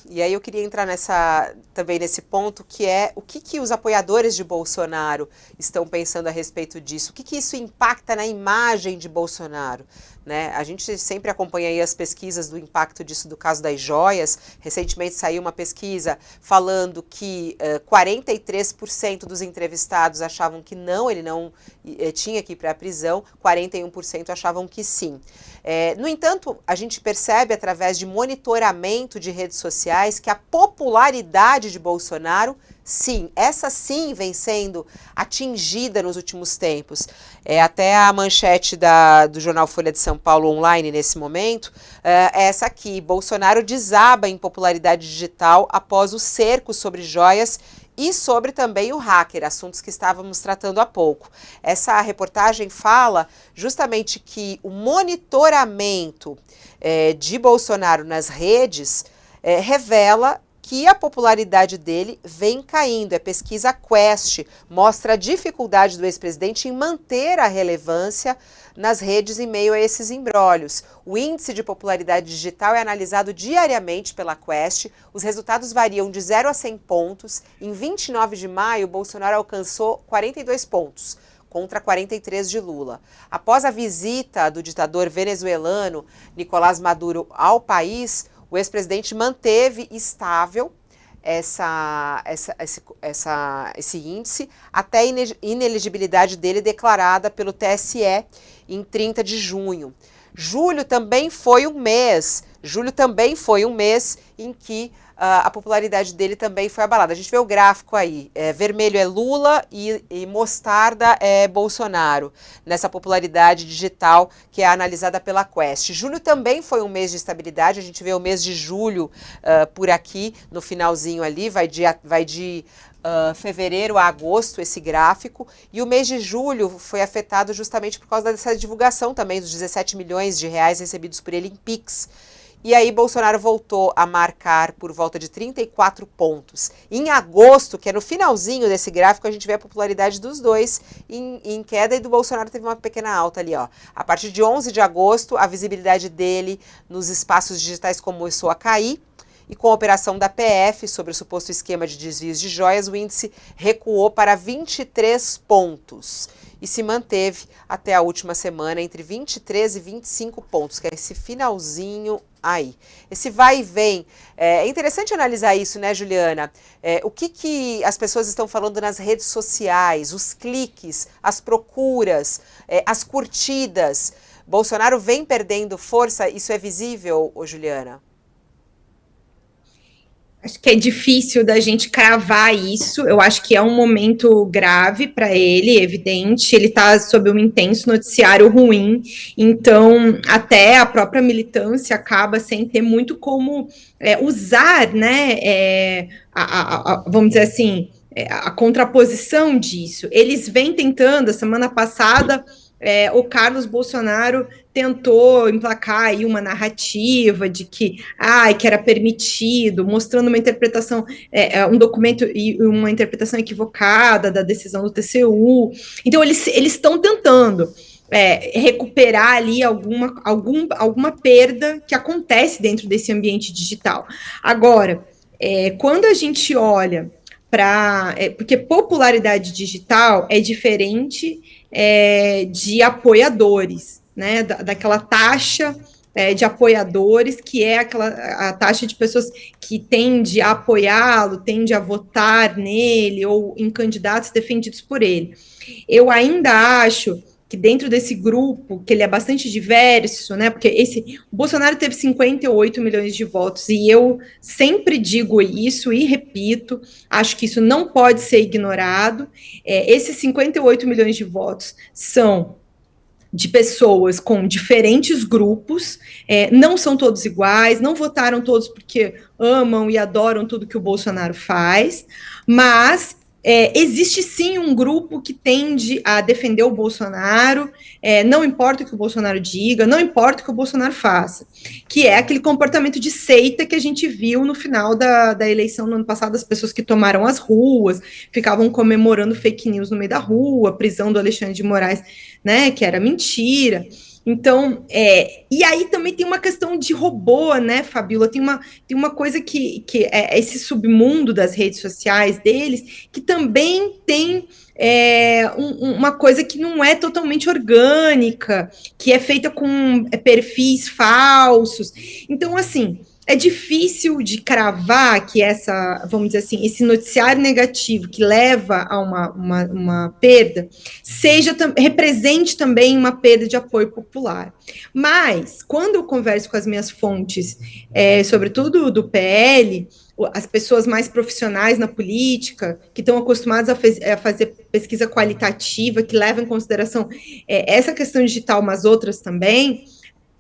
E aí eu queria entrar também nesse ponto, que é o que os apoiadores de Bolsonaro estão pensando a respeito disso? O que isso impacta na imagem de Bolsonaro? Né? A gente sempre acompanha aí as pesquisas do impacto disso do caso das joias. Recentemente saiu uma pesquisa falando que 43% dos entrevistados achavam que não, ele não tinha que ir para a prisão, 41% achavam que sim. No entanto, a gente percebe através de monitoramento de redes sociais que a popularidade de Bolsonaro, sim, essa sim vem sendo atingida nos últimos tempos. Até a manchete do jornal Folha de São Paulo online nesse momento, é essa aqui: Bolsonaro desaba em popularidade digital após o cerco sobre joias e sobre também o hacker, assuntos que estávamos tratando há pouco. Essa reportagem fala justamente que o monitoramento de Bolsonaro nas redes revela que a popularidade dele vem caindo. A pesquisa Quest mostra a dificuldade do ex-presidente em manter a relevância nas redes em meio a esses imbrólios. O índice de popularidade digital é analisado diariamente pela Quest. Os resultados variam de 0 a 100 pontos. Em 29 de maio, Bolsonaro alcançou 42 pontos, contra 43 de Lula. Após a visita do ditador venezuelano Nicolás Maduro ao país, o ex-presidente manteve estável esse índice até a inelegibilidade dele declarada pelo TSE em 30 de junho. Julho também foi um mês em que a popularidade dele também foi abalada. A gente vê o gráfico aí, vermelho é Lula e mostarda é Bolsonaro, nessa popularidade digital que é analisada pela Quest. Julho também foi um mês de estabilidade, a gente vê o mês de julho por aqui, no finalzinho ali, vai de fevereiro a agosto esse gráfico, e o mês de julho foi afetado justamente por causa dessa divulgação também dos 17 milhões de reais recebidos por ele em Pix. E aí Bolsonaro voltou a marcar por volta de 34 pontos. Em agosto, que é no finalzinho desse gráfico, a gente vê a popularidade dos dois em queda, e do Bolsonaro teve uma pequena alta ali, ó. A partir de 11 de agosto, a visibilidade dele nos espaços digitais começou a cair, e com a operação da PF sobre o suposto esquema de desvios de joias, o índice recuou para 23 pontos. E se manteve até a última semana entre 23 e 25 pontos, que é esse finalzinho aí. Esse vai e vem. É interessante analisar isso, né, Juliana? O que as pessoas estão falando nas redes sociais, os cliques, as procuras, as curtidas. Bolsonaro vem perdendo força, isso é visível, Juliana? Acho que é difícil da gente cravar isso. Eu acho que é um momento grave para ele, evidente. Ele está sob um intenso noticiário ruim, então até a própria militância acaba sem ter muito como usar, né? Vamos dizer assim, a contraposição disso. Eles vêm tentando. A semana passada, o Carlos Bolsonaro tentou emplacar aí uma narrativa de que era permitido, mostrando uma interpretação, um documento e uma interpretação equivocada da decisão do TCU. Então, eles estão tentando recuperar ali alguma perda que acontece dentro desse ambiente digital. Agora, quando a gente olha porque popularidade digital é diferente de apoiadores, né? Daquela taxa de apoiadores, que é a taxa de pessoas que tende a apoiá-lo, tende a votar nele ou em candidatos defendidos por ele. Eu ainda acho que dentro desse grupo, que ele é bastante diverso, né? Porque o Bolsonaro teve 58 milhões de votos, e eu sempre digo isso e repito, acho que isso não pode ser ignorado. Esses 58 milhões de votos são de pessoas com diferentes grupos, não são todos iguais, não votaram todos porque amam e adoram tudo que o Bolsonaro faz, mas existe sim um grupo que tende a defender o Bolsonaro, não importa o que o Bolsonaro diga, não importa o que o Bolsonaro faça, que é aquele comportamento de seita que a gente viu no final da eleição no ano passado, as pessoas que tomaram as ruas, ficavam comemorando fake news no meio da rua, prisão do Alexandre de Moraes, né, que era mentira. Então, e aí também tem uma questão de robô, né, Fabíola? Tem uma coisa que é esse submundo das redes sociais deles, que também tem uma coisa que não é totalmente orgânica, que é feita com perfis falsos. Então, assim, é difícil de cravar que vamos dizer assim, esse noticiário negativo que leva a uma perda represente também uma perda de apoio popular. Mas, quando eu converso com as minhas fontes, sobretudo do PL, as pessoas mais profissionais na política, que estão acostumadas a fazer pesquisa qualitativa, que levam em consideração essa questão digital, mas outras também,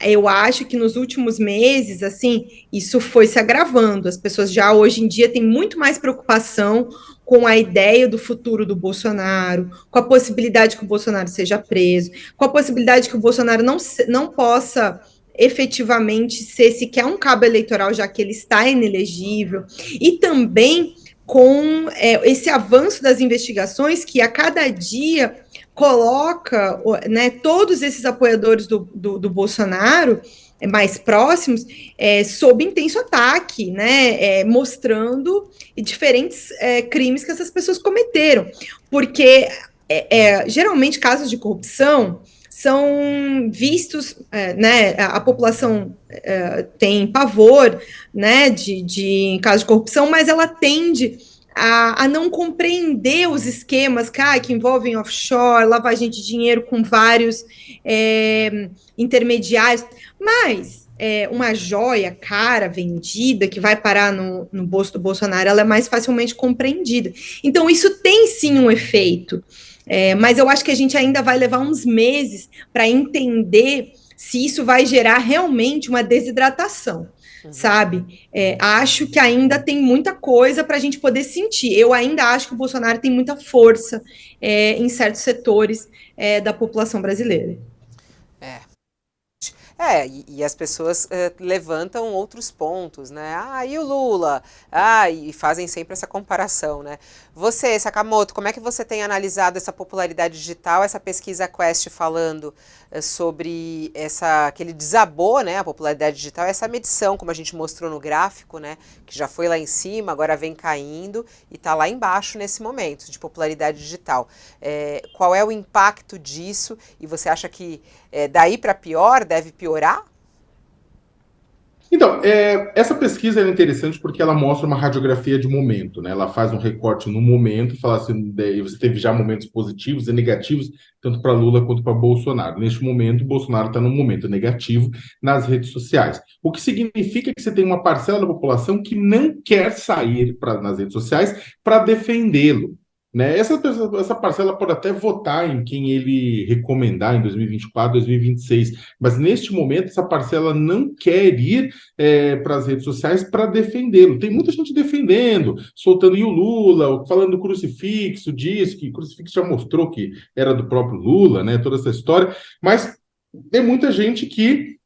eu acho que nos últimos meses, assim, isso foi se agravando. As pessoas já hoje em dia têm muito mais preocupação com a ideia do futuro do Bolsonaro, com a possibilidade que o Bolsonaro seja preso, com a possibilidade que o Bolsonaro não possa efetivamente ser sequer um cabo eleitoral, já que ele está inelegível, e também com esse avanço das investigações que a cada dia coloca, né, todos esses apoiadores do Bolsonaro mais próximos sob intenso ataque, né, mostrando diferentes crimes que essas pessoas cometeram, porque geralmente casos de corrupção são vistos, né, a população tem pavor, né, em caso de corrupção, mas ela tende a não compreender os esquemas que envolvem offshore, lavagem de dinheiro com vários intermediários, mas uma joia cara, vendida, que vai parar no bolso do Bolsonaro, ela é mais facilmente compreendida. Então, isso tem sim um efeito, mas eu acho que a gente ainda vai levar uns meses para entender se isso vai gerar realmente uma desidratação. Sabe? Acho que ainda tem muita coisa para a gente poder sentir. Eu ainda acho que o Bolsonaro tem muita força em certos setores da população brasileira. E as pessoas levantam outros pontos, né? E o Lula? E fazem sempre essa comparação, né? Você, Sakamoto, como é que você tem analisado essa popularidade digital, essa pesquisa Quest falando sobre que ele desabou, né, a popularidade digital, essa medição, como a gente mostrou no gráfico, né, que já foi lá em cima, agora vem caindo e está lá embaixo nesse momento de popularidade digital. Qual é o impacto disso? E você acha que daí para pior, deve piorar? Então, essa pesquisa é interessante porque ela mostra uma radiografia de momento, né? Ela faz um recorte no momento, fala assim, você teve já momentos positivos e negativos, tanto para Lula quanto para Bolsonaro. Neste momento, o Bolsonaro está num momento negativo nas redes sociais. O que significa que você tem uma parcela da população que não quer sair nas redes sociais para defendê-lo. Né? Essa parcela pode até votar em quem ele recomendar em 2024, 2026, mas neste momento essa parcela não quer ir para as redes sociais para defendê-lo. Tem muita gente defendendo, soltando o Lula, falando do crucifixo, diz que o crucifixo já mostrou que era do próprio Lula, né? Toda essa história, mas tem muita gente que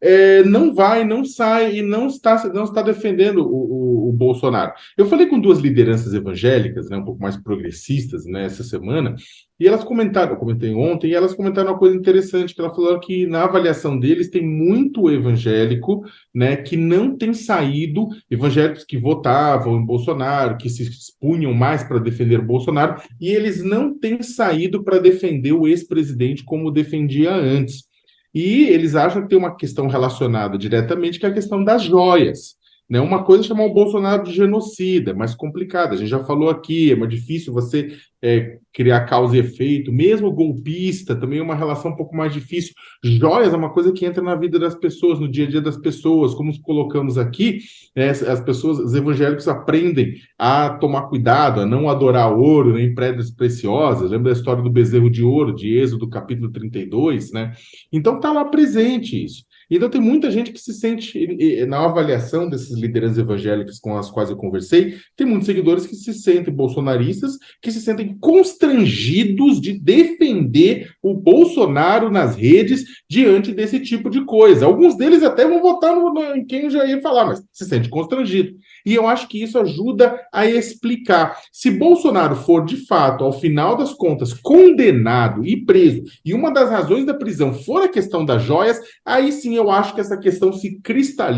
não vai, não sai e não está defendendo o Bolsonaro. Eu falei com duas lideranças evangélicas, né, um pouco mais progressistas, né, essa semana, e elas comentaram, eu comentei ontem, e elas comentaram uma coisa interessante, que ela falou que na avaliação deles tem muito evangélico, né, que não tem saído, evangélicos que votavam em Bolsonaro, que se expunham mais para defender o Bolsonaro, e eles não têm saído para defender o ex-presidente como defendia antes. E eles acham que tem uma questão relacionada diretamente, que é a questão das joias. Né? Uma coisa é chamar o Bolsonaro de genocida, é mais complicada. A gente já falou aqui, é mais difícil você criar causa e efeito. Mesmo golpista, também é uma relação um pouco mais difícil. Joias é uma coisa que entra na vida das pessoas, no dia a dia das pessoas. Como colocamos aqui, as pessoas, os evangélicos aprendem a tomar cuidado, a não adorar ouro, nem pedras preciosas. Lembra da história do bezerro de ouro, de Êxodo, capítulo 32, né? Então está lá presente isso. Então tem muita gente que se sente, na avaliação dessas lideranças evangélicas com as quais eu conversei, tem muitos seguidores que se sentem bolsonaristas, que se sentem constrangidos de defender o Bolsonaro nas redes diante desse tipo de coisa. Alguns deles até vão votar em quem eu já ia falar, mas se sente constrangido. E eu acho que isso ajuda a explicar. Se Bolsonaro for, de fato, ao final das contas, condenado e preso, e uma das razões da prisão for a questão das joias, aí sim eu acho que essa questão se cristaliza